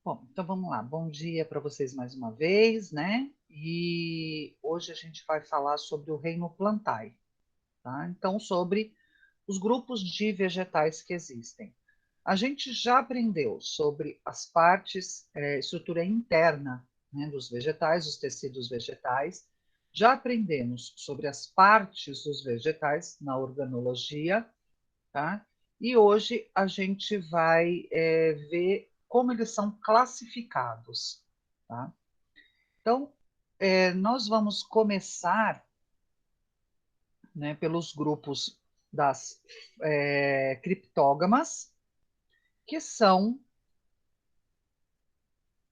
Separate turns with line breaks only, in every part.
Bom, então vamos lá. Bom dia para vocês mais uma vez, né? E hoje a gente vai falar sobre o reino plantae, tá? Então, sobre os grupos de vegetais que existem. A gente já aprendeu sobre as partes, estrutura interna, né, dos vegetais, os tecidos vegetais. Já aprendemos sobre as partes dos vegetais na organologia, tá? E hoje a gente vai ver como eles são classificados, tá? Então, nós vamos começar, né, pelos grupos das criptógamas, que são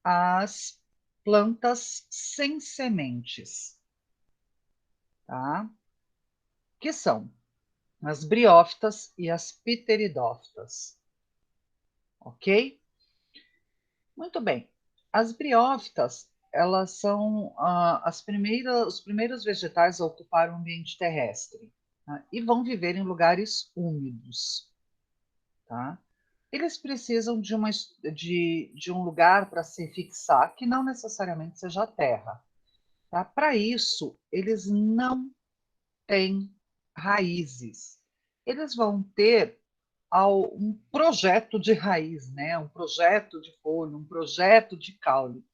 as plantas sem sementes, tá? Que são as briófitas e as pteridófitas, ok? Muito bem. As briófitas, elas são os primeiros vegetais a ocupar o ambiente terrestre, tá? E vão viver em lugares úmidos, tá? Eles precisam de um lugar para se fixar, que não necessariamente seja a terra, tá? Para isso, eles não têm raízes. Eles vão ter um projeto de raiz, né? Um projeto de folha, um projeto de caule,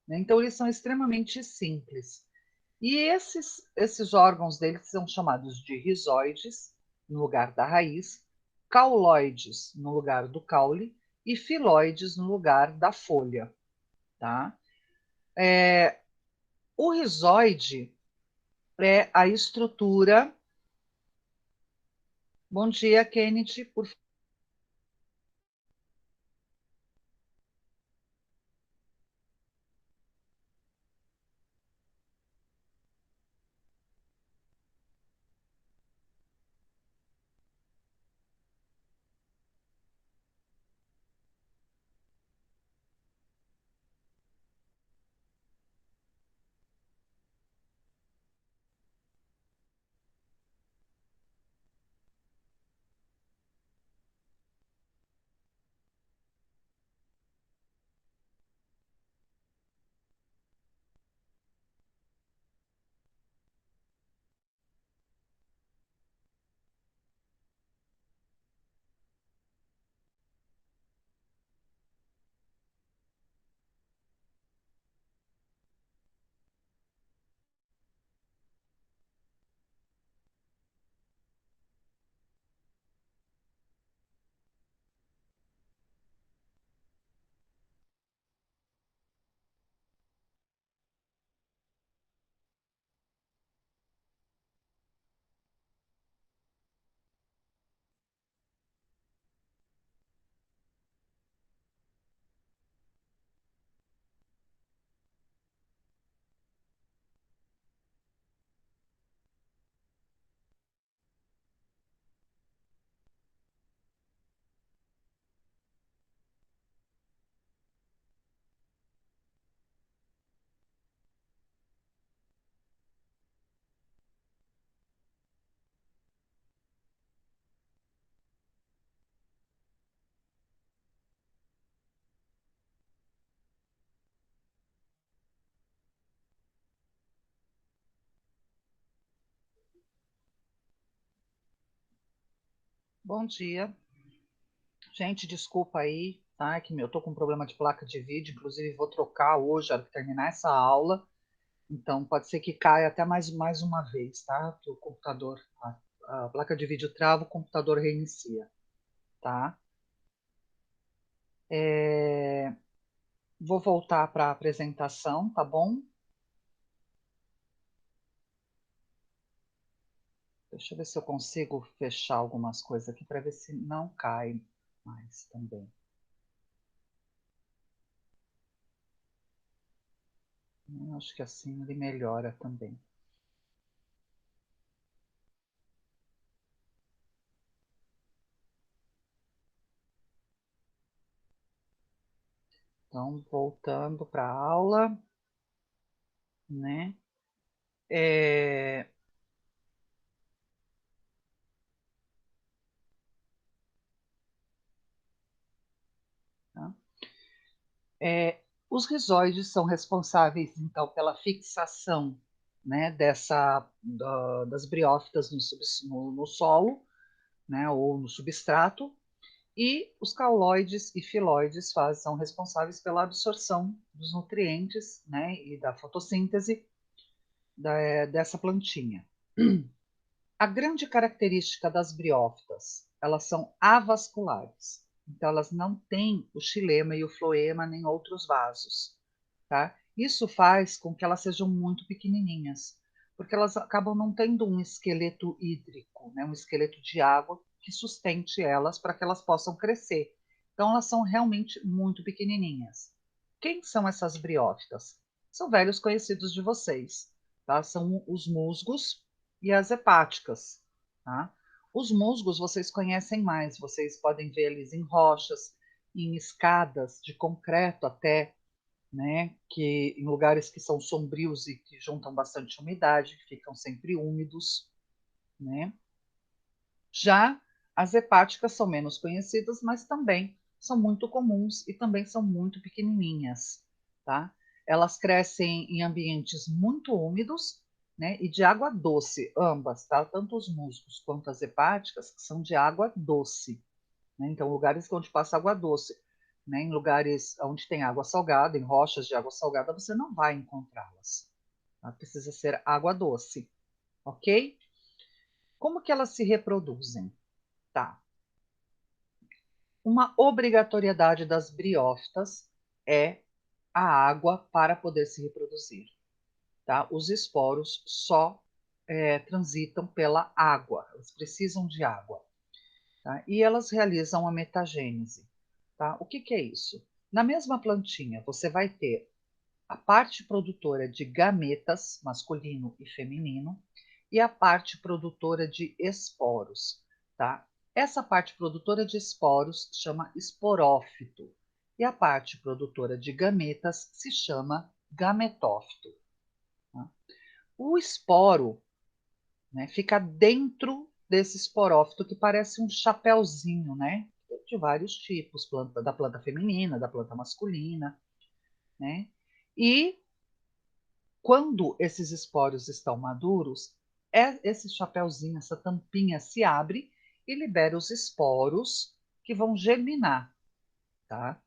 né? Então, eles são extremamente simples. E esses órgãos deles são chamados de rizoides, no lugar da raiz, cauloides, no lugar do caule, e filoides, no lugar da folha. Tá? O rizoide é a estrutura. Bom dia, Kennedy, por bom dia. Gente, desculpa aí, tá? Que eu tô com um problema de placa de vídeo, inclusive vou trocar hoje, na hora que terminar essa aula. Então, pode ser que caia até mais uma vez, tá? Que o computador, a placa de vídeo trava, o computador reinicia, tá? É, vou voltar para a apresentação, tá bom? Deixa eu ver se eu consigo fechar algumas coisas aqui para ver se não cai mais também. Eu acho que assim ele melhora também. Então, voltando para a aula, né? É, tá? Os rizóides são responsáveis, então, pela fixação, né, das briófitas no solo, né, ou no substrato, e os cauloides e filóides são responsáveis pela absorção dos nutrientes, né, e da fotossíntese dessa plantinha. A grande característica das briófitas, elas são avasculares. Então, elas não têm o xilema e o floema nem outros vasos. Tá? Isso faz com que elas sejam muito pequenininhas, porque elas acabam não tendo um esqueleto hídrico, né? Um esqueleto de água que sustente elas para que elas possam crescer. Então, elas são realmente muito pequenininhas. Quem são essas briófitas? São velhos conhecidos de vocês. Tá? São os musgos e as hepáticas. Tá? Os musgos vocês conhecem mais, vocês podem ver eles em rochas, em escadas de concreto até, né, que em lugares que são sombrios e que juntam bastante umidade, ficam sempre úmidos, né? Já as hepáticas são menos conhecidas, mas também são muito comuns e também são muito pequenininhas, tá? Elas crescem em ambientes muito úmidos, né, e de água doce, ambas, tá? Tanto os musgos quanto as hepáticas são de água doce, né? Então, lugares onde passa água doce, né? Em lugares onde tem água salgada, em rochas de água salgada, você não vai encontrá-las. Tá? Precisa ser água doce, ok? Como que elas se reproduzem? Tá. Uma obrigatoriedade das briófitas é a água para poder se reproduzir. Tá? Os esporos só transitam pela água, eles precisam de água. Tá? E elas realizam a metagênese. Tá? O que é isso? Na mesma plantinha, você vai ter a parte produtora de gametas, masculino e feminino, e a parte produtora de esporos. Tá? Essa parte produtora de esporos chama esporófito, e a parte produtora de gametas se chama gametófito. Tá? O esporo, né, fica dentro desse esporófito que parece um chapéuzinho, né? De vários tipos, da planta feminina, da planta masculina, né? E quando esses esporos estão maduros, esse chapéuzinho, essa tampinha se abre e libera os esporos que vão germinar, tá?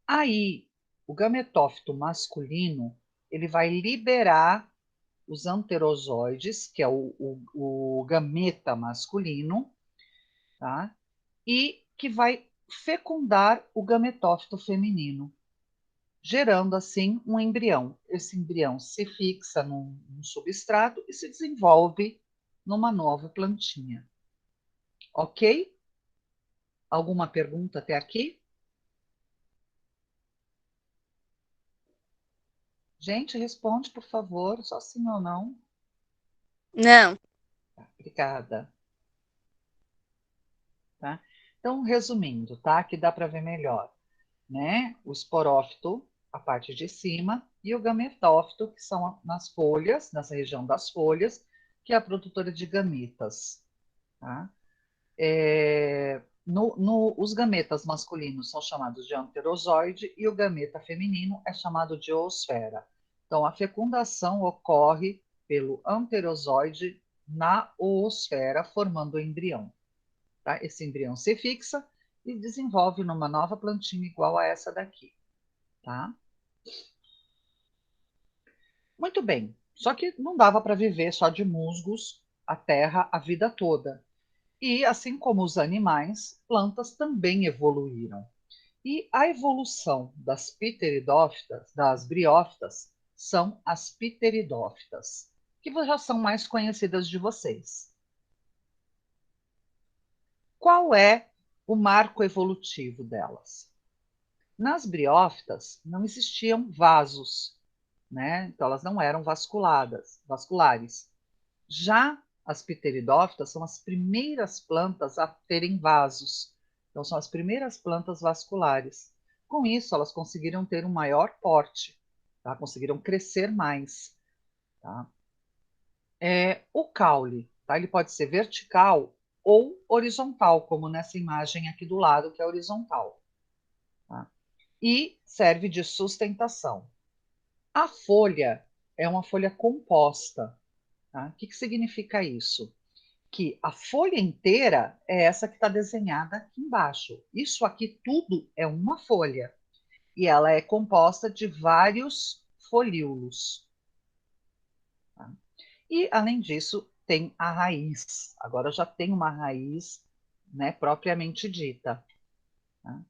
Aí, o gametófito masculino, ele vai liberar os anterozoides, que é o gameta masculino, tá? E que vai fecundar o gametófito feminino, gerando assim um embrião. Esse embrião se fixa num substrato e se desenvolve numa nova plantinha. Ok? Alguma pergunta até aqui? Gente, responde, por favor, só sim ou não.
Não.
Tá, obrigada. Tá? Então, resumindo, tá? Que dá para ver melhor, né? O esporófito, a parte de cima, e o gametófito, que são nas folhas, nessa região das folhas, que é a produtora de gametas. Tá? Os gametas masculinos são chamados de anterozoide e o gameta feminino é chamado de oosfera. Então, a fecundação ocorre pelo anterozoide na oosfera, formando o embrião. Tá? Esse embrião se fixa e desenvolve numa nova plantinha igual a essa daqui. Tá? Muito bem, só que não dava para viver só de musgos a terra a vida toda. E, assim como os animais, plantas também evoluíram. E a evolução das pteridófitas, das briófitas, são as pteridófitas, que já são mais conhecidas de vocês. Qual é o marco evolutivo delas? Nas briófitas não existiam vasos, né? Então elas não eram vasculares. Já as pteridófitas são as primeiras plantas a terem vasos. Então, são as primeiras plantas vasculares. Com isso, elas conseguiram ter um maior porte, tá? Conseguiram crescer mais. Tá? O caule, tá? Ele pode ser vertical ou horizontal, como nessa imagem aqui do lado, que é horizontal. Tá? e serve de sustentação. A folha é uma folha composta. Tá? O que significa isso? Que a folha inteira é essa que está desenhada aqui embaixo. Isso aqui tudo é uma folha. E ela é composta de vários folíolos. Tá? E, além disso, tem a raiz. Agora já tem uma raiz, né, propriamente dita. Tá?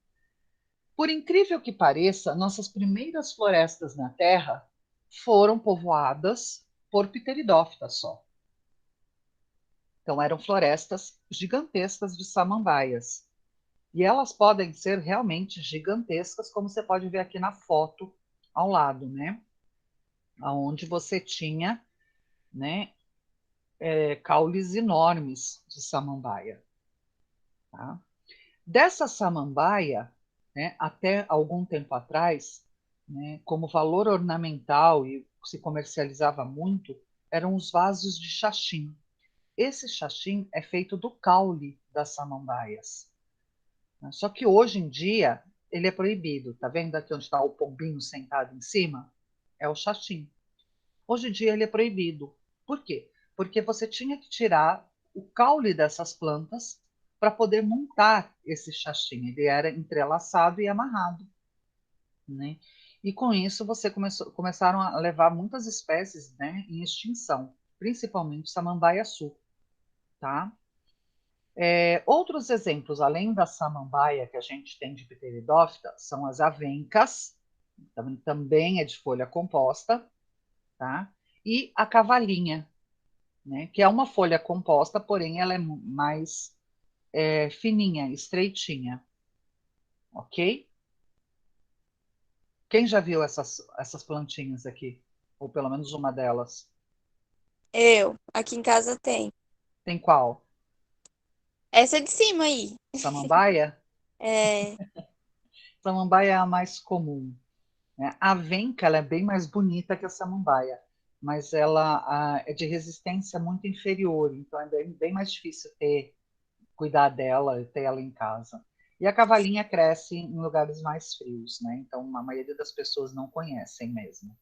Por incrível que pareça, nossas primeiras florestas na Terra foram povoadas por pteridófitas só. Então, eram florestas gigantescas de samambaias. E elas podem ser realmente gigantescas, como você pode ver aqui na foto ao lado, né? Onde você tinha, né, caules enormes de samambaia. Tá? Dessa samambaia, né, até algum tempo atrás, né, como valor ornamental e se comercializava muito, eram os vasos de xaxim. Esse xaxim é feito do caule das samambaias. Só que hoje em dia ele é proibido. Tá vendo aqui onde está o pombinho sentado em cima? É o xaxim. Hoje em dia ele é proibido. Por quê? Porque você tinha que tirar o caule dessas plantas para poder montar esse xaxim. Ele era entrelaçado e amarrado, né? E com isso começaram a levar muitas espécies, né, em extinção, principalmente samambaia sul, tá? Outros exemplos, além da samambaia que a gente tem de pteridófita, são as avencas, também é de folha composta, tá? E a cavalinha, né? Que é uma folha composta, porém ela é mais fininha, estreitinha, ok? Quem já viu essas plantinhas aqui? Ou pelo menos uma delas?
Eu. Aqui em casa tem.
Tem qual?
Essa de cima aí.
Samambaia?
É.
Samambaia é a mais comum, né? A venca ela é bem mais bonita que a samambaia, mas ela é de resistência muito inferior, então é bem mais difícil cuidar dela e ter ela em casa. E a cavalinha cresce em lugares mais frios, né? Então a maioria das pessoas não conhecem mesmo.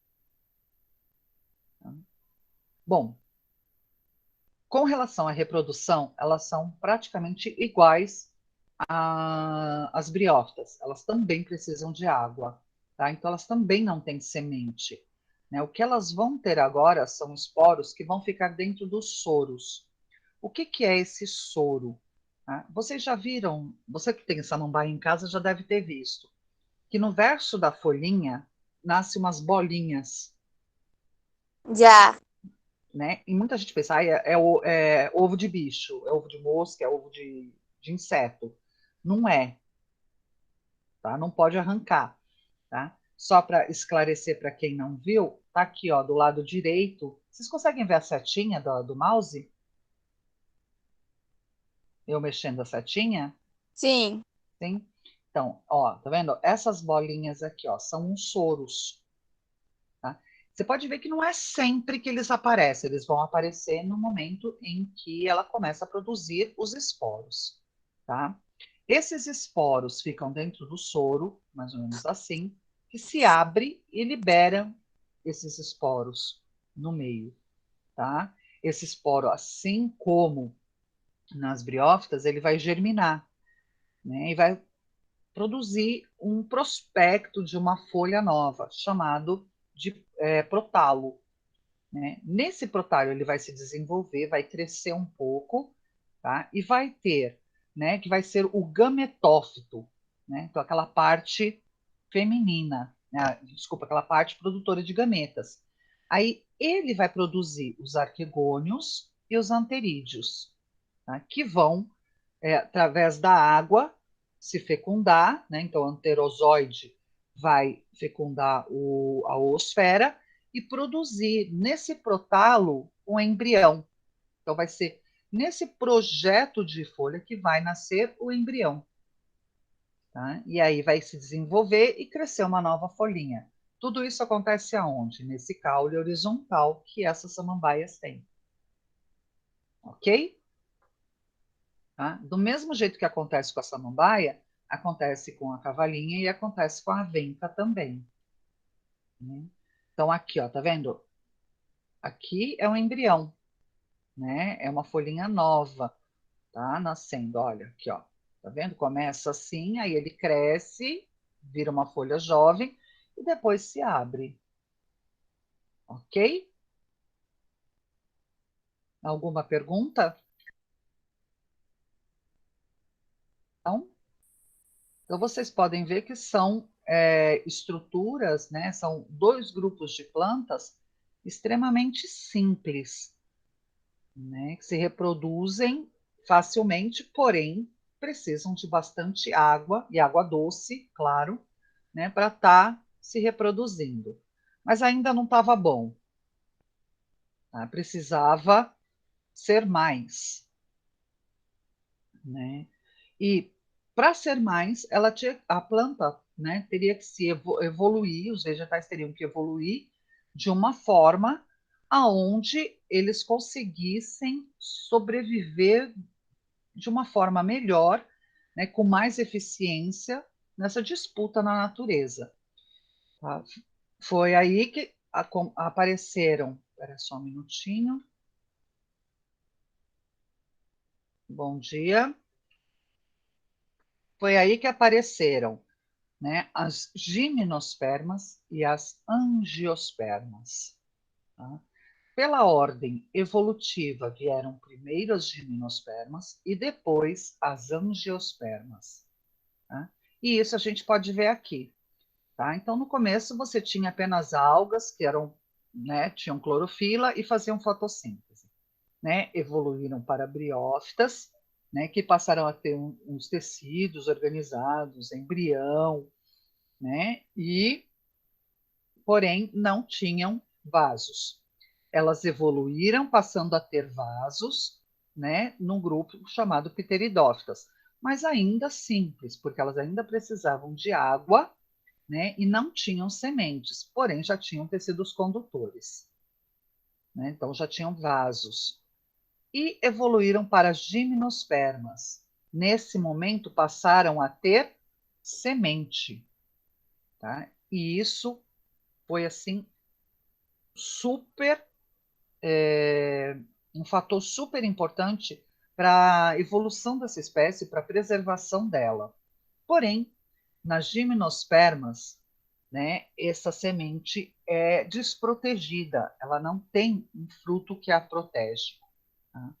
Bom, com relação à reprodução, elas são praticamente iguais às briófitas. Elas também precisam de água, tá? Então elas também não têm semente, né? O que elas vão ter agora são esporos que vão ficar dentro dos soros. O que é esse soro? Tá? Vocês já viram, você que tem samambaia em casa já deve ter visto, que no verso da folhinha nasce umas bolinhas,
Já.
né? E muita gente pensa, é ovo de bicho, é ovo de mosca, é ovo de inseto. Não é, tá? Não pode arrancar, tá? Só para esclarecer para quem não viu, tá aqui, ó, do lado direito. Vocês conseguem ver a setinha do mouse? Eu mexendo a setinha?
Sim.
Sim? Então, ó, tá vendo? Essas bolinhas aqui, ó, são uns soros, tá? Você pode ver que não é sempre que eles aparecem, eles vão aparecer no momento em que ela começa a produzir os esporos, tá? Esses esporos ficam dentro do soro, mais ou menos assim, que se abre e libera esses esporos no meio, tá? Esse esporo, assim como nas briófitas, ele vai germinar, né? E vai produzir um prospecto de uma folha nova, chamado de protalo. Né? Nesse protalo ele vai se desenvolver, vai crescer um pouco, tá? E vai ter, né, que vai ser o gametófito, né? Então aquela parte feminina, né? Desculpa, aquela parte produtora de gametas. Aí ele vai produzir os arquegônios e os anterídeos, tá? Que vão, através da água, se fecundar, né? Então o anterozoide vai fecundar a oosfera e produzir nesse protalo um embrião. Então, vai ser nesse projeto de folha que vai nascer o embrião. Tá? E aí vai se desenvolver e crescer uma nova folhinha. Tudo isso acontece aonde? Nesse caule horizontal que essas samambaias têm. Ok? Tá? Do mesmo jeito que acontece com a samambaia, Acontece com a cavalinha e acontece com a avenca também, né? Então, aqui, ó, tá vendo? Aqui é um embrião, né? É uma folhinha nova, tá? Nascendo, olha, aqui, ó. Tá vendo? Começa assim, aí ele cresce, vira uma folha jovem e depois se abre, ok? Alguma pergunta? Não? Então, vocês podem ver que são estruturas, né? São dois grupos de plantas extremamente simples, né? Que se reproduzem facilmente, porém precisam de bastante água e água doce, claro, né? Para estar se reproduzindo. Mas ainda não estava bom, tá? Precisava ser mais, né? E para ser mais, ela tinha, a planta, né, teria que se evoluir, os vegetais teriam que evoluir de uma forma aonde eles conseguissem sobreviver de uma forma melhor, né, com mais eficiência nessa disputa na natureza. Tá? Foi aí que apareceram. Espera só um minutinho. Bom dia. Foi aí que apareceram, né, as gimnospermas e as angiospermas. Tá? Pela ordem evolutiva vieram primeiro as gimnospermas e depois as angiospermas. Tá? E isso a gente pode ver aqui. Tá? Então, no começo, você tinha apenas algas que eram, né, tinham clorofila e faziam fotossíntese. Né? Evoluíram para briófitas, né, que passaram a ter uns tecidos organizados, embrião, né? E, porém, não tinham vasos. Elas evoluíram, passando a ter vasos, né, num grupo chamado pteridófitas, mas ainda simples, porque elas ainda precisavam de água, né, e não tinham sementes, porém já tinham tecidos condutores, né, então já tinham vasos. E evoluíram para gimnospermas. Nesse momento passaram a ter semente, tá? E isso foi assim super um fator super importante para a evolução dessa espécie, para a preservação dela. Porém, nas gimnospermas, né, essa semente é desprotegida, ela não tem um fruto que a protege. Tá?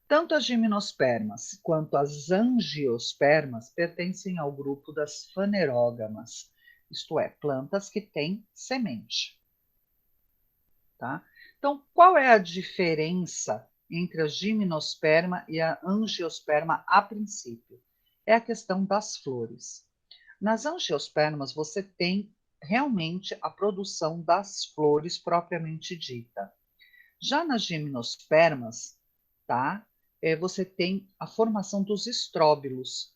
Tanto as gimnospermas quanto as angiospermas pertencem ao grupo das fanerógamas, isto é, plantas que têm semente. Tá? Então, qual é a diferença entre a gimnosperma e a angiosperma a princípio? É a questão das flores. Nas angiospermas, você tem realmente a produção das flores propriamente dita. Já nas gimnospermas, tá? Você tem a formação dos estróbilos,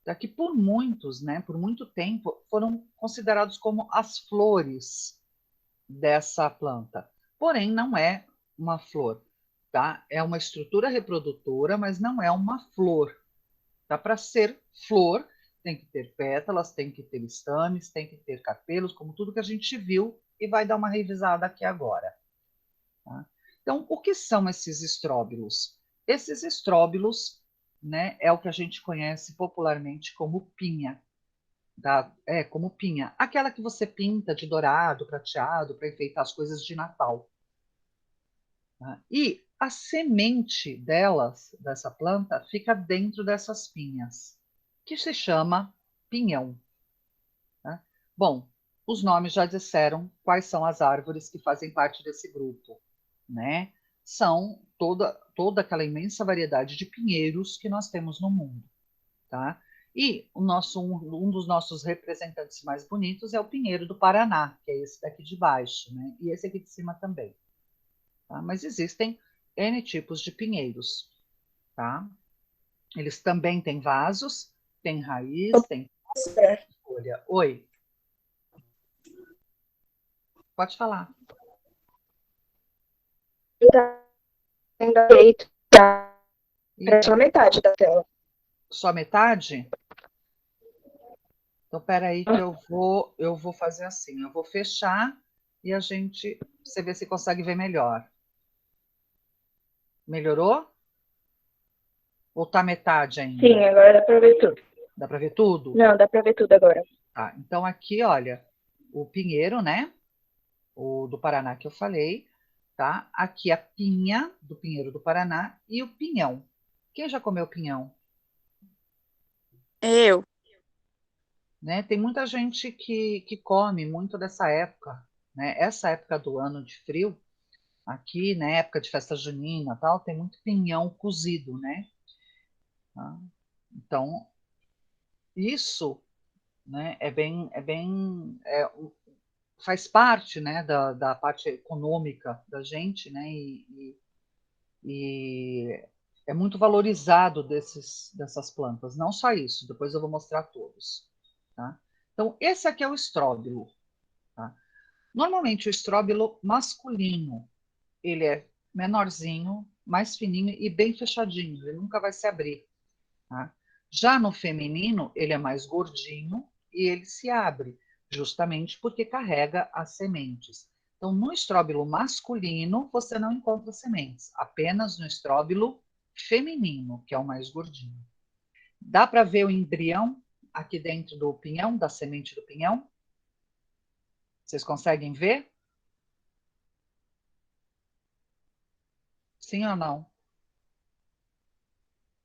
tá? Que por muitos, né, por muito tempo, foram considerados como as flores dessa planta. Porém, não é uma flor, tá? É uma estrutura reprodutora, mas não é uma flor. Tá? Para ser flor, tem que ter pétalas, tem que ter estames, tem que ter capelos, como tudo que a gente viu e vai dar uma revisada aqui agora. Tá? Então, o que são esses estróbilos? Esses estróbilos, né, é o que a gente conhece popularmente como pinha. Tá? É, como pinha. Aquela que você pinta de dourado, prateado, para enfeitar as coisas de Natal. Tá? E a semente delas, dessa planta, fica dentro dessas pinhas, que se chama pinhão. Tá? Bom, os nomes já disseram quais são as árvores que fazem parte desse grupo, né? São toda aquela imensa variedade de pinheiros que nós temos no mundo, tá? E um dos nossos representantes mais bonitos é o pinheiro do Paraná, que é esse daqui de baixo, né? E esse aqui de cima também. Tá? Mas existem N tipos de pinheiros, tá? Eles também têm vasos, têm raiz, têm folha. Oi, pode falar.
Ainda direito para
Então,
só metade da tela.
só metade? Então, espera aí que eu vou fazer assim. Eu vou fechar e você vê se consegue ver melhor. Melhorou? Ou tá metade ainda?
Sim, agora dá pra ver tudo.
Dá para ver tudo?
Não, dá pra ver tudo agora.
Tá, então aqui, olha, o pinheiro, né? O do Paraná que eu falei, tá? Aqui a pinha do pinheiro do Paraná e o pinhão. Quem já comeu pinhão?
Eu.
Né? Tem muita gente que come muito dessa época, né? Essa época do ano de frio, aqui, né? Época de festa junina, tal, tem muito pinhão cozido, né? Tá? Então, isso, né? Faz parte, né? Da parte econômica da gente, né? E é muito valorizado dessas plantas. Não só isso, depois eu vou mostrar todos. Tá? Então, esse aqui é o estróbilo. Tá? Normalmente, o estróbilo masculino, ele é menorzinho, mais fininho e bem fechadinho, ele nunca vai se abrir. Tá? Já no feminino, ele é mais gordinho e ele se abre, justamente porque carrega as sementes. Então, no estróbilo masculino, você não encontra sementes, apenas no estróbilo feminino, que é o mais gordinho. Dá para ver o embrião aqui dentro do pinhão, da semente do pinhão? Vocês conseguem ver? Sim ou não?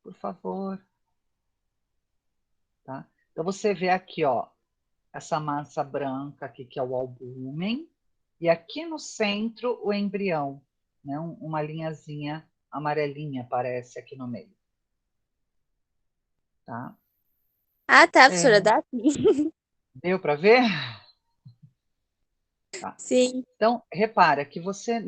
Por favor. Tá? Então, você vê aqui, ó, essa massa branca aqui, que é o albúmen, e aqui no centro o embrião, né? Uma linhazinha amarelinha aparece aqui no meio. Tá?
Ah, tá, professora, dá sim.
Deu para ver? Tá.
Sim.
Então, repara que você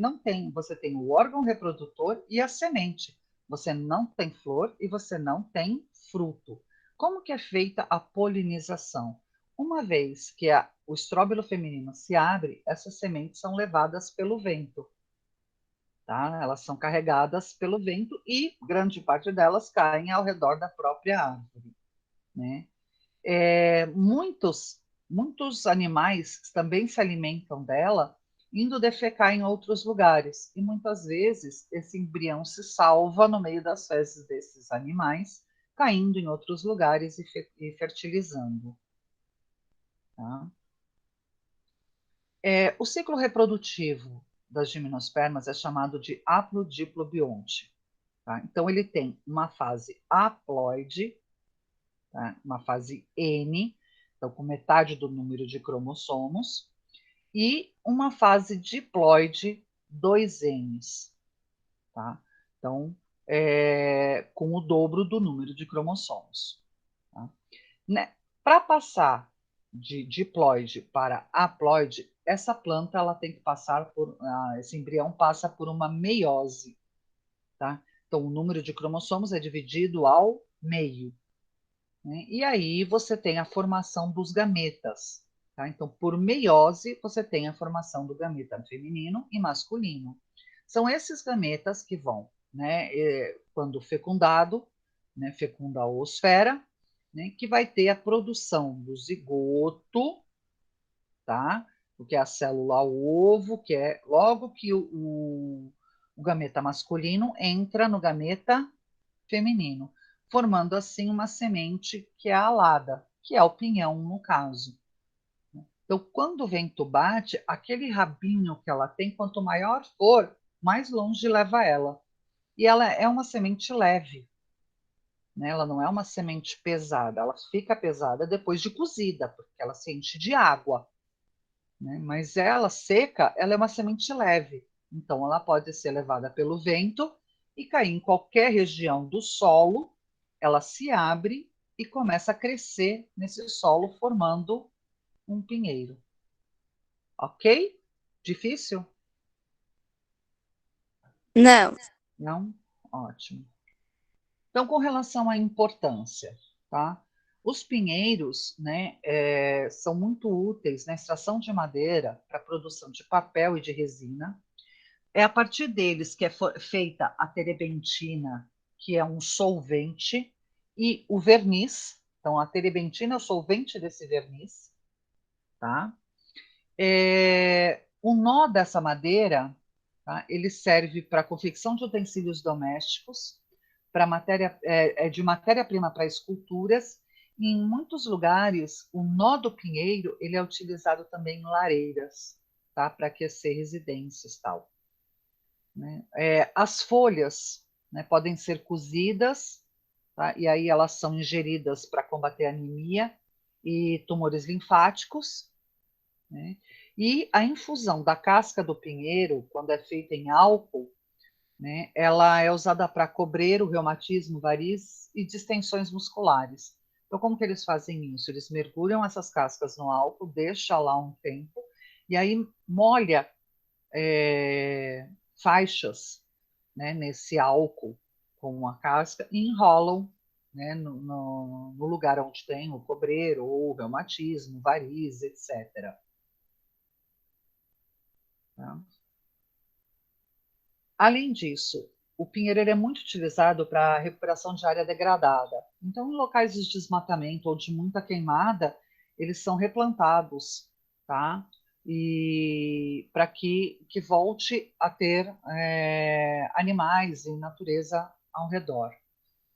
tem o órgão reprodutor e a semente. Você não tem flor e você não tem fruto. Como que é feita a polinização? Uma vez que o estróbilo feminino se abre, essas sementes são levadas pelo vento. Tá? Elas são carregadas pelo vento e grande parte delas caem ao redor da própria árvore. Né? Muitos animais também se alimentam dela, indo defecar em outros lugares. E muitas vezes esse embrião se salva no meio das fezes desses animais, caindo em outros lugares e fertilizando. Tá? O ciclo reprodutivo das gimnospermas é chamado de haplodiplobionte. Tá? Então, ele tem uma fase haploide, tá? Uma fase N, então com metade do número de cromossomos, e uma fase diploide, 2Ns. Tá? Então, com o dobro do número de cromossomos. Tá? Né? Para passar de diploide para haploide, essa planta ela tem que passar esse embrião passa por uma meiose. Tá? Então, o número de cromossomos é dividido ao meio. Né? E aí você tem a formação dos gametas. Tá? Então, por meiose, você tem a formação do gameta feminino e masculino. São esses gametas que vão, né, quando fecundado, né, fecunda a oosfera, né, que vai ter a produção do zigoto, tá? Porque é a célula ovo, que é logo que o gameta masculino entra no gameta feminino, formando assim uma semente que é alada, que é o pinhão no caso. Então, quando o vento bate, aquele rabinho que ela tem, quanto maior for, mais longe leva ela. E ela é uma semente leve, né? Ela não é uma semente pesada, ela fica pesada depois de cozida, porque ela se enche de água. Né? Mas ela seca, ela é uma semente leve. Então, ela pode ser levada pelo vento e cair em qualquer região do solo, ela se abre e começa a crescer nesse solo, formando um pinheiro. Ok? Difícil?
Não.
Não? Ótimo. Então, com relação à importância, tá? Os pinheiros, né, são muito úteis na extração de madeira para a produção de papel e de resina. É a partir deles que é feita a terebentina, que é um solvente, e o verniz, Então, a terebentina é o solvente desse verniz, tá? O nó dessa madeira, tá? Ele serve para confecção de utensílios domésticos, de matéria-prima para esculturas, e em muitos lugares o nó do pinheiro ele é utilizado também em lareiras, tá? Para aquecer residências, tal. Né? As folhas, né, podem ser cozidas, tá? E aí elas são ingeridas para combater anemia e tumores linfáticos, né? E a infusão da casca do pinheiro, quando é feita em álcool, né, ela é usada para cobrir o reumatismo, varizes e distensões musculares. Então, como que eles fazem isso? Eles mergulham essas cascas no álcool, deixam lá um tempo, e aí molha faixas, né, nesse álcool com a casca e enrolam, né, no lugar onde tem o cobreiro, ou o reumatismo, varizes, etc. Tá? Além disso, o pinheiro é muito utilizado para a recuperação de área degradada. Então, em locais de desmatamento ou de muita queimada, eles são replantados, tá? E para que volte a ter animais e natureza ao redor.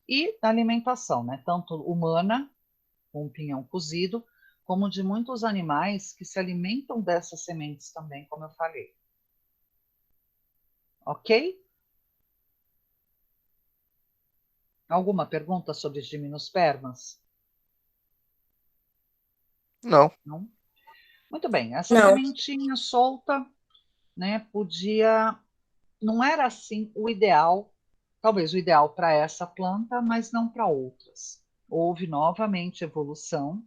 E na alimentação, né? Tanto humana, com o pinhão cozido, como de muitos animais que se alimentam dessas sementes também, como eu falei. Ok? Alguma pergunta sobre os gimnospermas?
Não.
Não? Muito bem, essa
Não.
sementinha solta, né, podia, não era assim o ideal, talvez o ideal para essa planta, mas não para outras. Houve novamente evolução,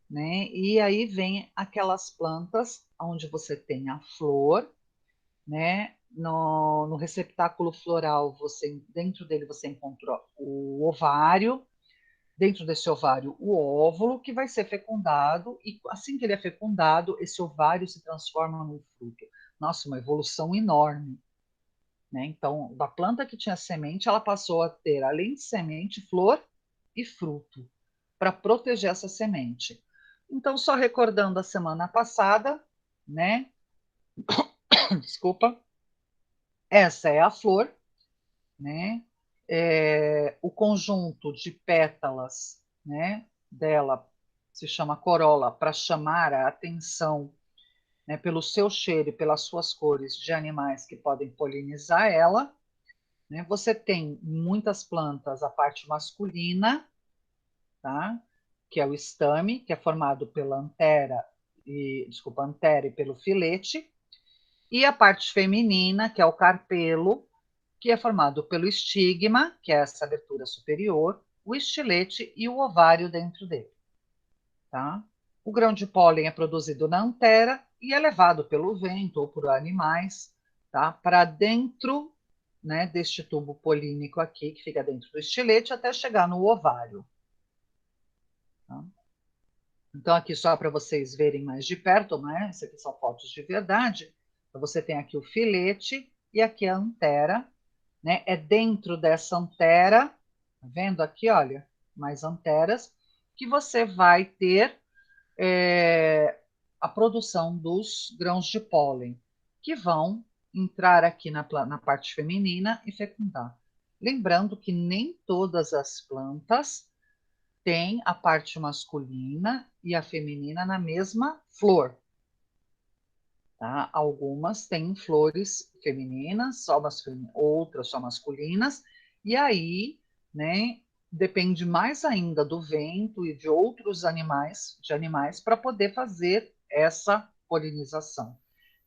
né? E aí vem aquelas plantas onde você tem a flor, né? No receptáculo floral, dentro dele você encontra o ovário. Dentro desse ovário, o óvulo, que vai ser fecundado, e assim que ele é fecundado, esse ovário se transforma num fruto. Nossa, uma evolução enorme. Né? Então, da planta que tinha semente, ela passou a ter, além de semente, flor e fruto, para proteger essa semente. Então, só recordando a semana passada, né? Desculpa, essa é a flor, né? O conjunto de pétalas, né, dela se chama corola, para chamar a atenção, né, pelo seu cheiro e pelas suas cores de animais que podem polinizar ela. Né? Você tem muitas plantas, a parte masculina, tá? Que é o estame, que é formado pela antera e pelo filete, e a parte feminina, que é o carpelo, que é formado pelo estigma, que é essa abertura superior, o estilete e o ovário dentro dele. Tá? O grão de pólen é produzido na antera e é levado pelo vento ou por animais, tá? Para dentro, né, deste tubo polínico aqui, que fica dentro do estilete, até chegar no ovário. Tá? Então, aqui só para vocês verem mais de perto, né? Isso aqui são fotos de verdade. Então, você tem aqui o filete e aqui a antera. Né? É dentro dessa antera, tá vendo aqui, olha, mais anteras, que você vai ter a produção dos grãos de pólen, que vão entrar aqui na parte feminina e fecundar. Lembrando que nem todas as plantas têm a parte masculina e a feminina na mesma flor. Tá? Algumas têm flores femininas, outras só masculinas, e aí, né, depende mais ainda do vento e de outros animais, para poder fazer essa polinização.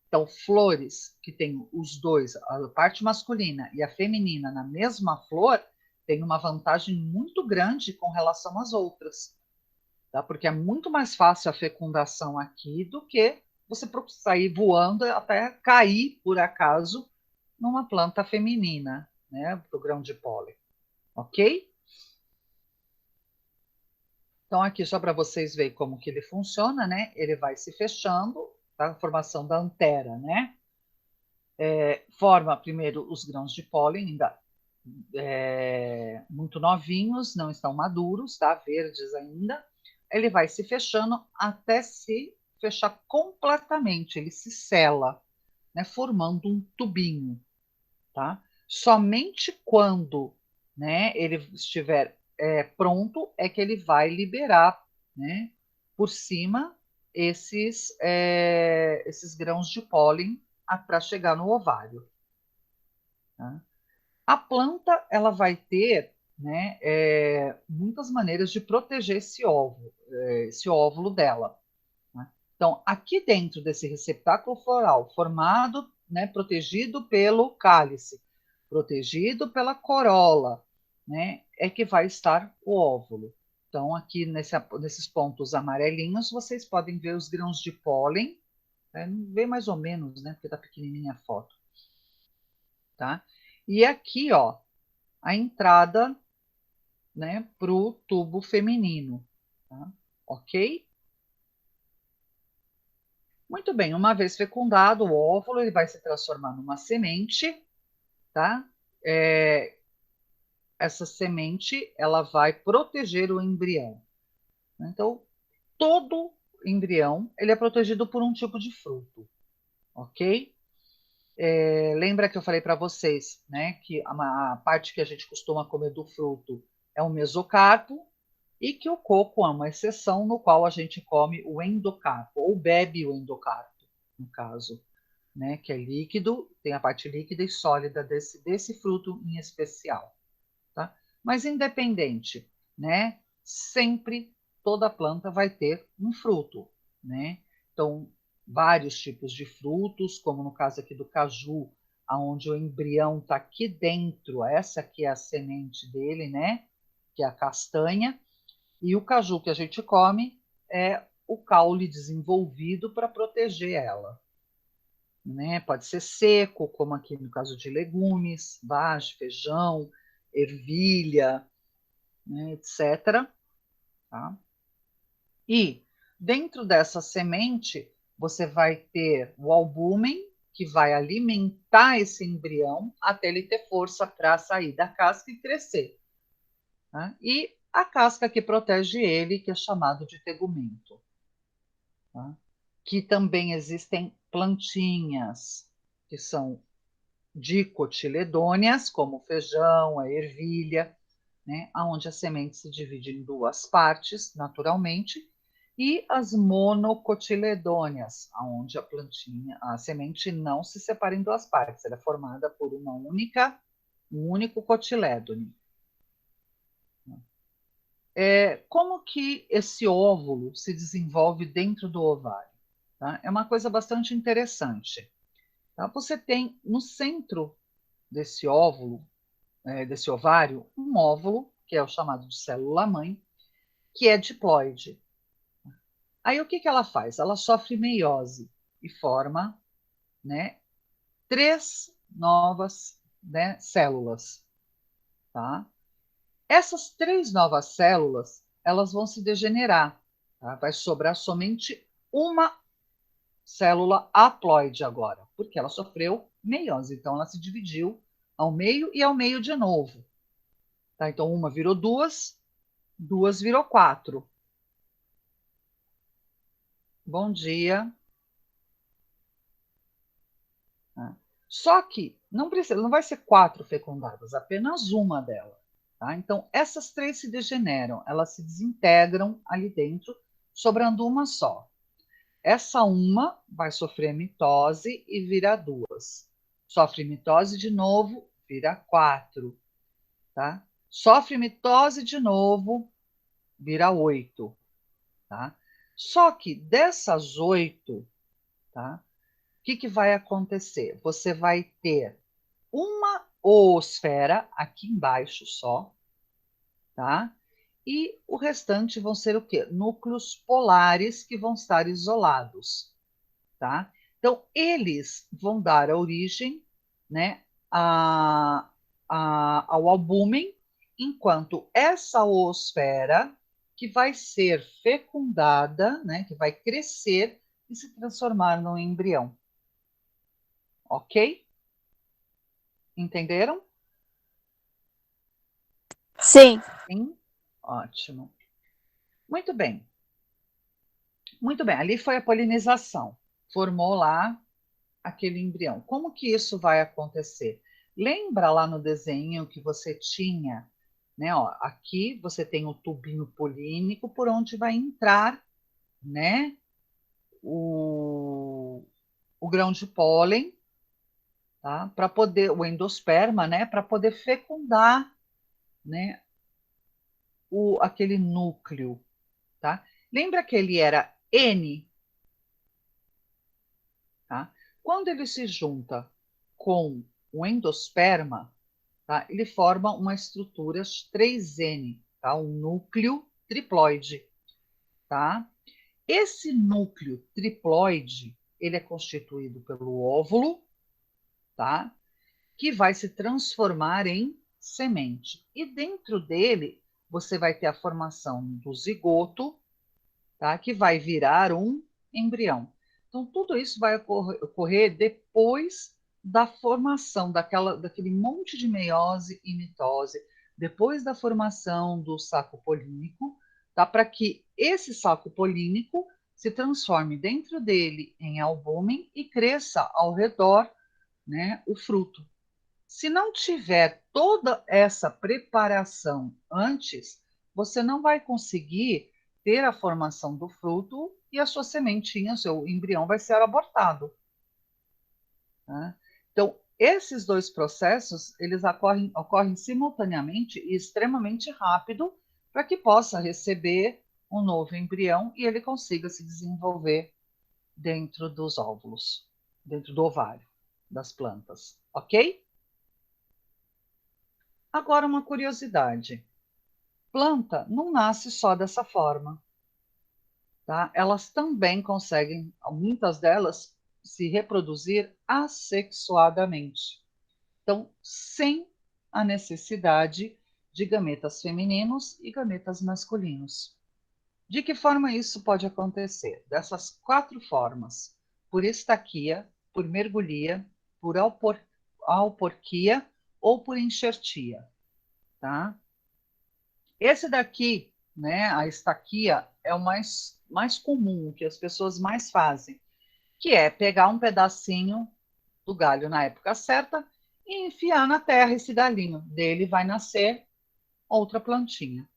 Então, flores que têm os dois, a parte masculina e a feminina na mesma flor, tem uma vantagem muito grande com relação às outras, tá? Porque é muito mais fácil a fecundação aqui do que você sair voando até cair, por acaso, numa planta feminina, né, do grão de pólen. Ok? Então, aqui só para vocês verem como que ele funciona, né? Ele vai se fechando, tá? A formação da antera, né? Forma primeiro os grãos de pólen, ainda muito novinhos, não estão maduros, tá? Verdes ainda. Ele vai se fechando até se fechar completamente, ele se sela, né, formando um tubinho, tá? Somente quando, né, ele estiver pronto é que ele vai liberar, né, por cima esses grãos de pólen para chegar no ovário. Tá? A planta ela vai ter, né, muitas maneiras de proteger esse óvulo dela. Né? Então, aqui dentro desse receptáculo floral, formado, né, protegido pelo cálice, protegido pela corola, né, é que vai estar o óvulo. Então, aqui nesses pontos amarelinhos, vocês podem ver os grãos de pólen, vê mais ou menos, né, porque está pequenininha a foto. Tá? E aqui, ó, a entrada, né, para o tubo feminino. Tá? Ok? Muito bem, uma vez fecundado o óvulo, ele vai se transformar numa semente, tá? Essa semente, ela vai proteger o embrião. Então, todo embrião, ele é protegido por um tipo de fruto, ok? Lembra que eu falei para vocês, né, que a parte que a gente costuma comer do fruto é o mesocarpo e que o coco é uma exceção no qual a gente come o endocarpo, ou bebe o endocarpo, no caso, né, que é líquido, tem a parte líquida e sólida desse fruto em especial. Tá? Mas independente, né, sempre toda planta vai ter um fruto. Né? Então, vários tipos de frutos, como no caso aqui do caju, onde o embrião está aqui dentro, essa aqui é a semente dele, né, que é a castanha, e o caju que a gente come é o caule desenvolvido para proteger ela. Né? Pode ser seco, como aqui no caso de legumes, vagem, feijão, ervilha, né, etc. Tá? E dentro dessa semente, você vai ter o albúmen, que vai alimentar esse embrião até ele ter força para sair da casca e crescer. Tá? E a casca que protege ele, que é chamado de tegumento. Tá? Que também existem plantinhas que são dicotiledôneas, como o feijão, a ervilha, né, onde a semente se divide em duas partes, naturalmente, e as monocotiledôneas, onde a semente não se separa em duas partes, ela é formada por um único cotilédone. Como que esse óvulo se desenvolve dentro do ovário? Tá? É uma coisa bastante interessante. Tá? Você tem no centro desse óvulo, desse ovário, um óvulo, que é o chamado de célula-mãe, que é diploide. Aí o que ela faz? Ela sofre meiose e forma, né, 3 novas, né, células. Tá? Essas 3 novas células, elas vão se degenerar. Tá? Vai sobrar somente uma célula haploide agora, porque ela sofreu meiose. Então, ela se dividiu ao meio e ao meio de novo. Tá? Então, uma virou 2, 2 virou 4. Bom dia. Tá? Só que não precisa, não vai ser 4 fecundadas, apenas uma delas. Tá? Então, essas 3 se degeneram, elas se desintegram ali dentro, sobrando uma só. Essa uma vai sofrer mitose e vira 2. Sofre mitose de novo, vira 4. Tá? Sofre mitose de novo, vira 8. Tá? Só que dessas 8, tá? O que vai acontecer? Você vai ter uma oosfera aqui embaixo só, tá? E o restante vão ser o quê? Núcleos polares que vão estar isolados, tá? Então, eles vão dar a origem, né, ao albúmen, enquanto essa oosfera que vai ser fecundada, né, que vai crescer e se transformar num embrião. Ok? Entenderam?
Sim.
Sim? Ótimo. Muito bem. Muito bem. Ali foi a polinização. Formou lá aquele embrião. Como que isso vai acontecer? Lembra lá no desenho que você tinha, né? Ó, aqui você tem o tubinho polínico por onde vai entrar, né? O grão de pólen, tá? Para poder, o endosperma, né? Para poder fecundar, né? Aquele núcleo, tá? Lembra que ele era N, tá? Quando ele se junta com o endosperma, tá? Ele forma uma estrutura 3N, tá? Um núcleo triploide, tá? Esse núcleo triploide, ele é constituído pelo óvulo, tá? Que vai se transformar em semente. E dentro dele, você vai ter a formação do zigoto, tá? Que vai virar um embrião. Então, tudo isso vai ocorrer depois da formação daquele monte de meiose e mitose, depois da formação do saco polínico, tá? Para que esse saco polínico se transforme dentro dele em albúmen e cresça ao redor, né, o fruto. Se não tiver toda essa preparação antes, você não vai conseguir ter a formação do fruto e a sua sementinha, seu embrião vai ser abortado. Né? Então, esses dois processos, eles ocorrem simultaneamente e extremamente rápido para que possa receber um novo embrião e ele consiga se desenvolver dentro dos óvulos, dentro do ovário das plantas, ok? Agora, uma curiosidade: planta não nasce só dessa forma, tá? Elas também conseguem, muitas delas, se reproduzir assexuadamente. Então, sem a necessidade de gametas femininos e gametas masculinos. De que forma isso pode acontecer? Dessas 4 formas: por estaquia, por mergulhia, por alporquia ou por enxertia, tá? Esse daqui, né, a estaquia, é o mais comum, o que as pessoas mais fazem, que é pegar um pedacinho do galho na época certa e enfiar na terra esse galinho. Dele vai nascer outra plantinha.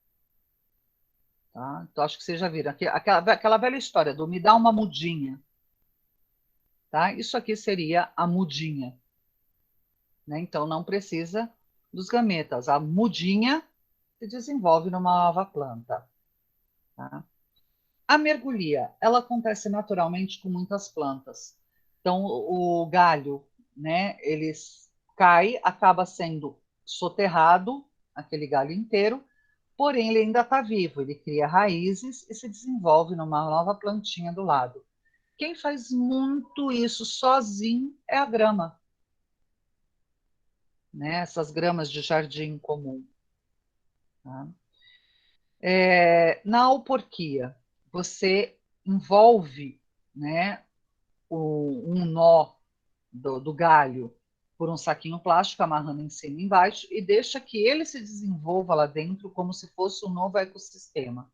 Tá? Então, acho que vocês já viram. Aquela velha história do me dá uma mudinha. Tá? Isso aqui seria a mudinha. Né? Então, não precisa dos gametas. A mudinha se desenvolve numa nova planta. Tá? A mergulhia, ela acontece naturalmente com muitas plantas. Então, o galho, né, ele cai, acaba sendo soterrado, aquele galho inteiro, porém ele ainda está vivo, ele cria raízes e se desenvolve numa nova plantinha do lado. Quem faz muito isso sozinho é a grama, né, essas gramas de jardim comum. Tá? Na alporquia, você envolve, né, um nó do galho por um saquinho plástico, amarrando em cima e embaixo, e deixa que ele se desenvolva lá dentro como se fosse um novo ecossistema.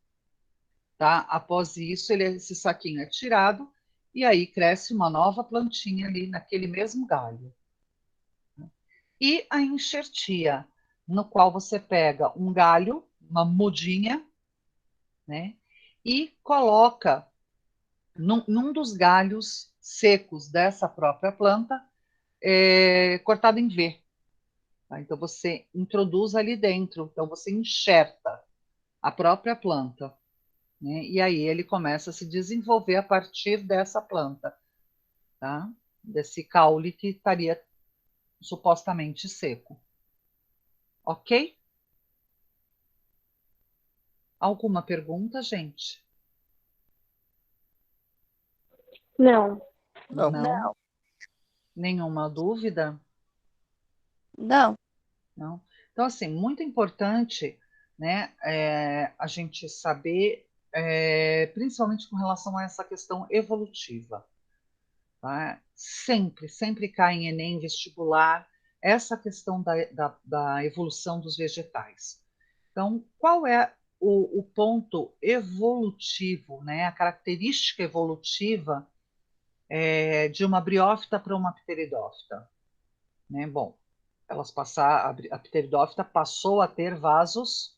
Tá? Após isso, esse saquinho é tirado e aí cresce uma nova plantinha ali naquele mesmo galho. E a enxertia, no qual você pega um galho, uma mudinha, né, e coloca num dos galhos secos dessa própria planta, cortado em V. Tá? Então, você introduz ali dentro, então você enxerta a própria planta. Né? E aí ele começa a se desenvolver a partir dessa planta, tá? Desse caule que estaria supostamente seco. Ok? Alguma pergunta, gente?
Não.
Não.
Não? Nenhuma dúvida?
Não.
Não? Então, assim, muito importante, né, a gente saber, principalmente com relação a essa questão evolutiva. Tá? Sempre cai em Enem, vestibular, essa questão da evolução dos vegetais. Então, qual é o ponto evolutivo, né? A característica evolutiva de uma briófita para uma pteridófita? Né? Bom, a pteridófita passou a ter vasos,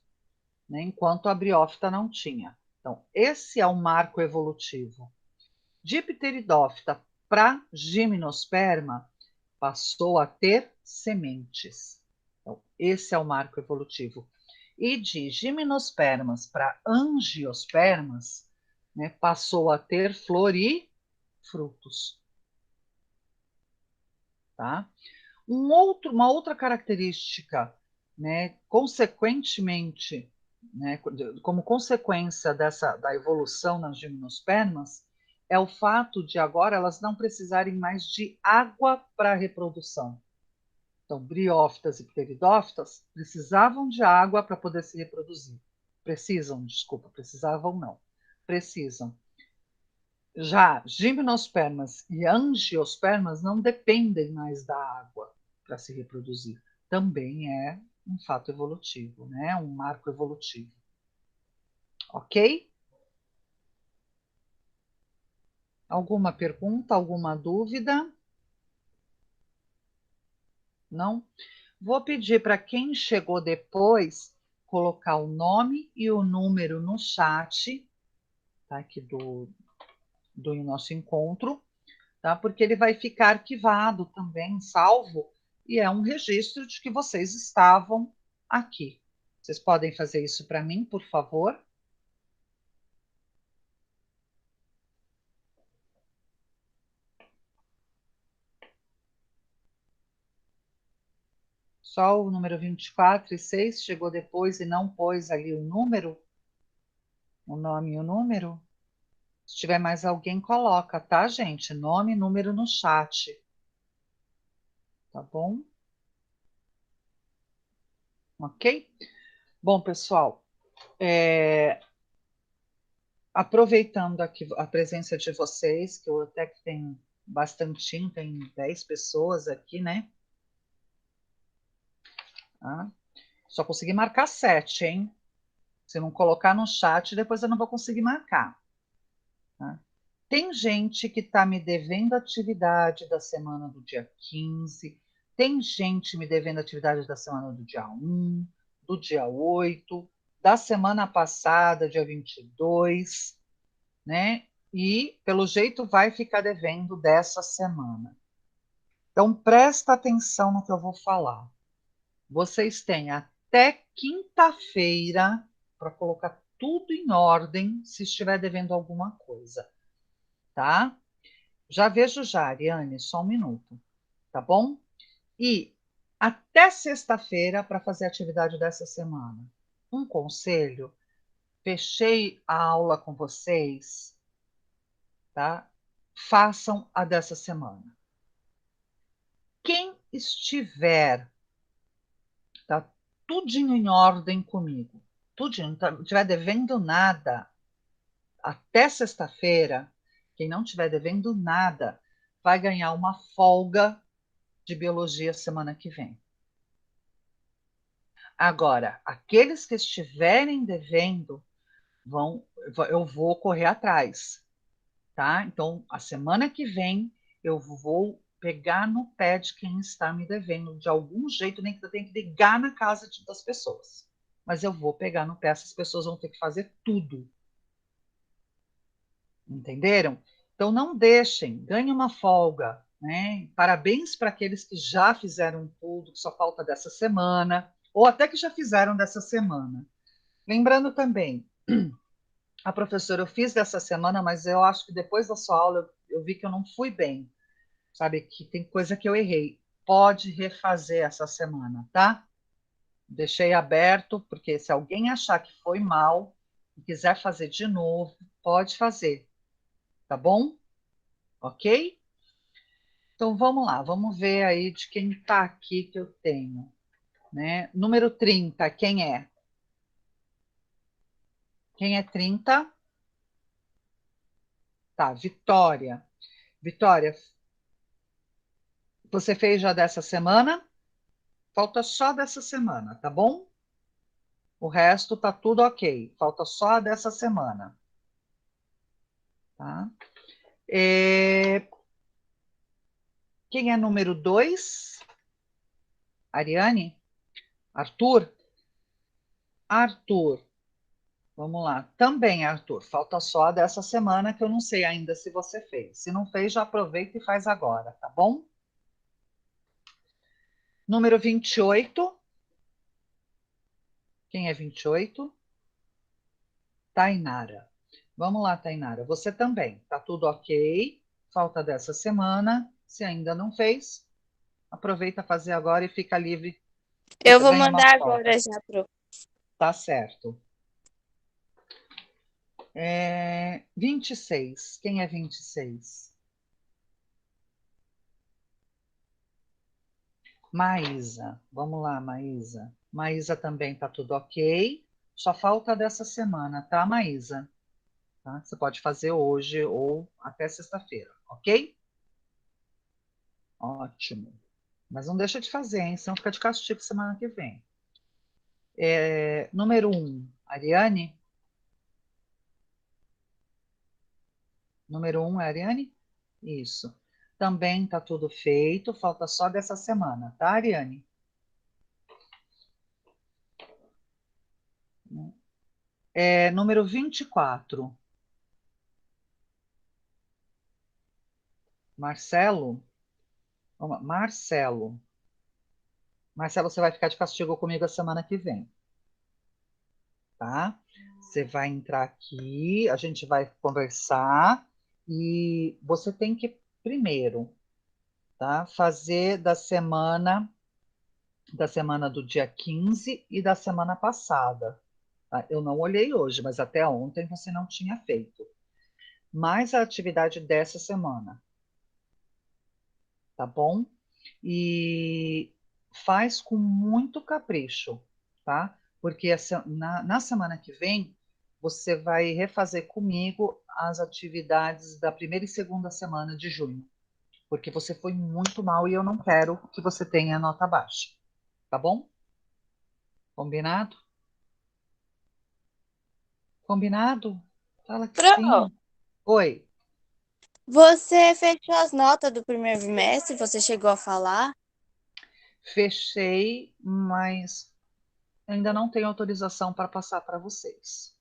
né, enquanto a briófita não tinha. Então, esse é um marco evolutivo. De pteridófita para gimnosperma, passou a ter sementes. Então, esse é o marco evolutivo. E de gimnospermas para angiospermas, né, passou a ter flor e frutos. Tá? Uma outra característica, né, consequentemente, né, como consequência da evolução nas gimnospermas, é o fato de agora elas não precisarem mais de água para a reprodução. Então, briófitas e pteridófitas precisavam de água para poder se reproduzir. Precisavam não. Precisam. Já gimnospermas e angiospermas não dependem mais da água para se reproduzir. Também é um fato evolutivo, né? Um marco evolutivo. Ok? Alguma pergunta, alguma dúvida? Não? Vou pedir para quem chegou depois colocar o nome e o número no chat, tá? Aqui do nosso encontro, tá? Porque ele vai ficar arquivado também, salvo, e é um registro de que vocês estavam aqui. Vocês podem fazer isso para mim, por favor? Só o número 24 e 6 chegou depois e não pôs ali o número, o nome e o número? Se tiver mais alguém, coloca, tá, gente? Nome e número no chat. Tá bom? Ok? Bom, pessoal, aproveitando aqui a presença de vocês, que eu até que tenho bastantinho, tem 10 pessoas aqui, né? Ah, só consegui marcar 7, hein? Se não colocar no chat, depois eu não vou conseguir marcar. Tá? Tem gente que está me devendo atividade da semana do dia 15, tem gente me devendo atividade da semana do dia 1, do dia 8, da semana passada, dia 22, né? E, pelo jeito, vai ficar devendo dessa semana. Então, presta atenção no que eu vou falar. Vocês têm até quinta-feira para colocar tudo em ordem se estiver devendo alguma coisa, tá? Já vejo já, Ariane, só um minuto, tá bom? E até sexta-feira para fazer a atividade dessa semana. Um conselho, fechei a aula com vocês, tá? Façam a dessa semana. Quem estiver, tá tudinho em ordem comigo, tudinho, não estiver devendo nada até sexta-feira, quem não estiver devendo nada, vai ganhar uma folga de biologia semana que vem. Agora, aqueles que estiverem devendo, eu vou correr atrás, tá? Então, a semana que vem, eu vou pegar no pé de quem está me devendo, de algum jeito, nem que eu tenha que ligar na casa das pessoas. Mas eu vou pegar no pé, essas pessoas vão ter que fazer tudo. Entenderam? Então, não deixem, ganhe uma folga, né? Parabéns para aqueles que já fizeram tudo, que só falta dessa semana, ou até que já fizeram dessa semana. Lembrando também, a professora, eu fiz dessa semana, mas eu acho que depois da sua aula eu vi que eu não fui bem, sabe? Que tem coisa que eu errei. Pode refazer essa semana, tá? Deixei aberto, porque se alguém achar que foi mal e quiser fazer de novo, pode fazer, tá bom? Ok? Então vamos lá, vamos ver aí de quem está aqui que eu tenho. Né? Número 30, quem é? Quem é 30? Tá, Vitória. Vitória, você fez já dessa semana? Falta só dessa semana, tá bom? O resto tá tudo ok. Falta só a dessa semana. Tá? Quem é número 2? Ariane? Arthur? Arthur. Vamos lá. Também, Arthur. Falta só a dessa semana que eu não sei ainda se você fez. Se não fez, já aproveita e faz agora, tá bom? Número 28. Quem é 28? Tainara. Vamos lá, Tainara. Você também. Tá tudo ok. Falta dessa semana. Se ainda não fez, aproveita fazer agora e fica livre.
Eu vou
Ganha uma
mandar
folga.
agora já, pro.
Tá certo. 26. Quem é 26? Maísa. Vamos lá, Maísa. Maísa também tá tudo ok. Só falta dessa semana, tá, Maísa? Tá? Você pode fazer hoje ou até sexta-feira, ok? Ótimo. Mas não deixa de fazer, hein? Senão fica de castigo semana que vem. Número 1, Ariane. Número 1 é Ariane? Isso. Também tá tudo feito, falta só dessa semana, tá, Ariane? Número 24. Marcelo? Marcelo. Marcelo, você vai ficar de castigo comigo a semana que vem, tá? Você vai entrar aqui, a gente vai conversar e você tem que, primeiro, tá, fazer da semana do dia 15 e da semana passada. Tá? Eu não olhei hoje, mas até ontem você não tinha feito. Mais a atividade dessa semana, tá bom? E faz com muito capricho, tá? Porque na semana que vem você vai refazer comigo as atividades da primeira e segunda semana de junho, porque você foi muito mal e eu não quero que você tenha nota baixa, tá bom? Combinado? Combinado? Fala que
Pro,
sim. Oi,
você fechou as notas do primeiro bimestre? Você chegou a falar?
fechei, mas ainda não tenho autorização para passar para vocês,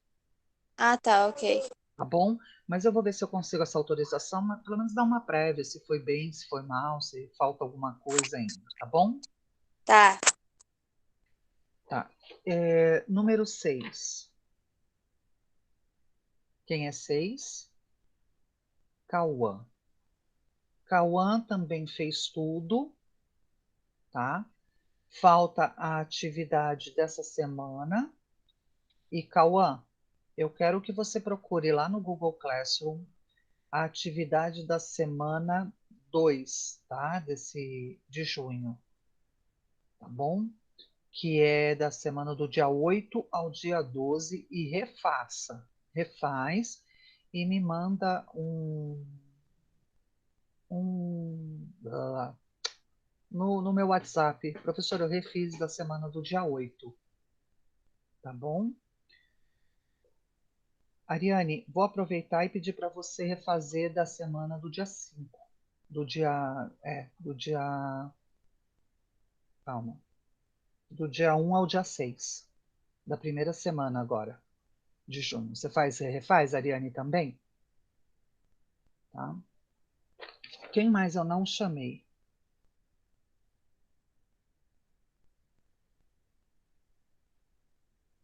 Ah, tá, ok.
tá bom? Mas eu vou ver se eu consigo essa autorização, mas pelo menos dar uma prévia, se foi bem, se foi mal, se falta alguma coisa ainda, tá bom?
Tá.
Tá. Número 6. Quem é 6? Cauã. Cauã também fez tudo, tá? Falta a atividade dessa semana. E Cauã, eu quero que você procure lá no Google Classroom a atividade da semana 2, tá? De junho, tá bom? Que é da semana do dia 8 ao dia 12 e refaça. Refaz e me manda no meu WhatsApp. Professor, eu refiz da semana do dia 8, tá bom? Ariane, vou aproveitar e pedir para você refazer da semana do dia 5, calma, do dia 1 ao dia 6, da primeira semana agora, de junho. Você refaz, Ariane, também? Tá? Quem mais eu não chamei?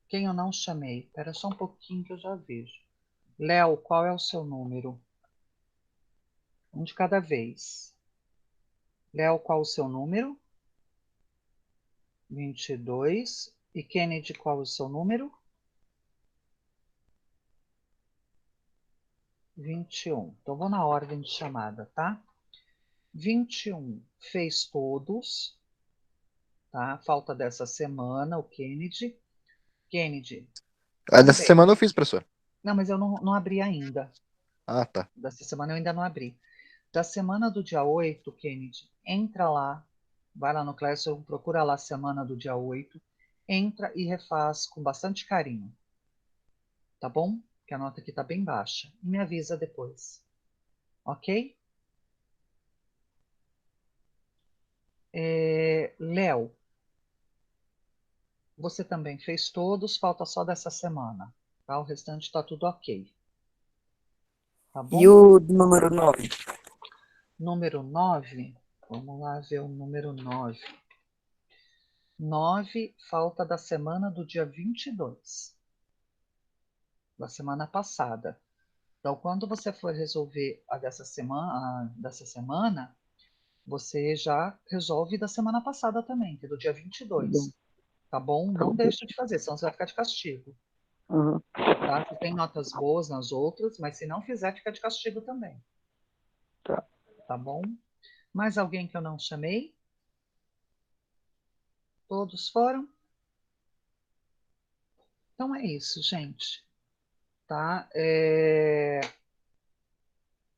Quem eu não chamei? Espera só um pouquinho que eu já vejo. Léo, qual é o seu número? Um de cada vez. Léo, qual o seu número? 22. E Kennedy, qual o seu número? 21. Então, vou na ordem de chamada, tá? 21 fez todos, tá? Falta dessa semana, o Kennedy. Kennedy,
Ah, dessa
também.
semana eu fiz, professor.
Não, mas eu não abri ainda.
Ah, tá.
Dessa semana eu ainda não abri. Da semana do dia 8, Kennedy, entra lá, vai lá no Classroom, procura lá a semana do dia 8, entra e refaz com bastante carinho. Tá bom? Que a nota aqui tá bem baixa. E me avisa depois. Ok? Léo, você também fez todos, falta só dessa semana. Tá? O restante está tudo ok. Tá
E
bom?
o número 9?
Número 9, vamos lá ver o número 9. 9 falta da semana do dia 22, da semana passada. Então, quando você for resolver a dessa semana, você já resolve da semana passada também, que é do dia 22. Tá bom? Não deixa de fazer, senão você vai ficar de castigo.
Uhum.
Tá? Você tem notas boas nas outras, mas se não fizer, fica de castigo também.
Tá.
Tá bom? Mais alguém que eu não chamei? Todos foram? Então é isso, gente. Tá?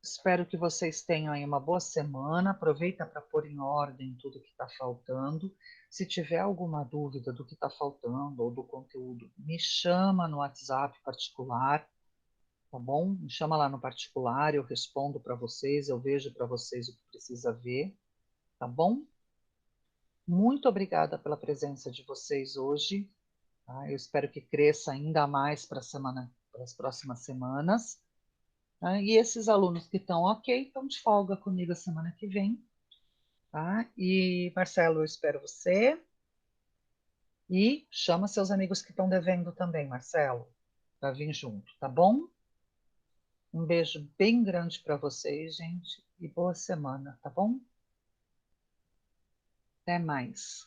Espero que vocês tenham aí uma boa semana. Aproveita para pôr em ordem tudo que está faltando. Se tiver alguma dúvida do que está faltando ou do conteúdo, me chama no WhatsApp particular, tá bom? Me chama lá no particular, eu respondo para vocês, eu vejo para vocês o que precisa ver, tá bom? Muito obrigada pela presença de vocês hoje. Tá? Eu espero que cresça ainda mais para as próximas semanas. Tá? E esses alunos que estão ok, estão de folga comigo a semana que vem. Tá? E, Marcelo, eu espero você. E chama seus amigos que estão devendo também, Marcelo, para vir junto, tá bom? Um beijo bem grande para vocês, gente, e boa semana, tá bom? Até mais.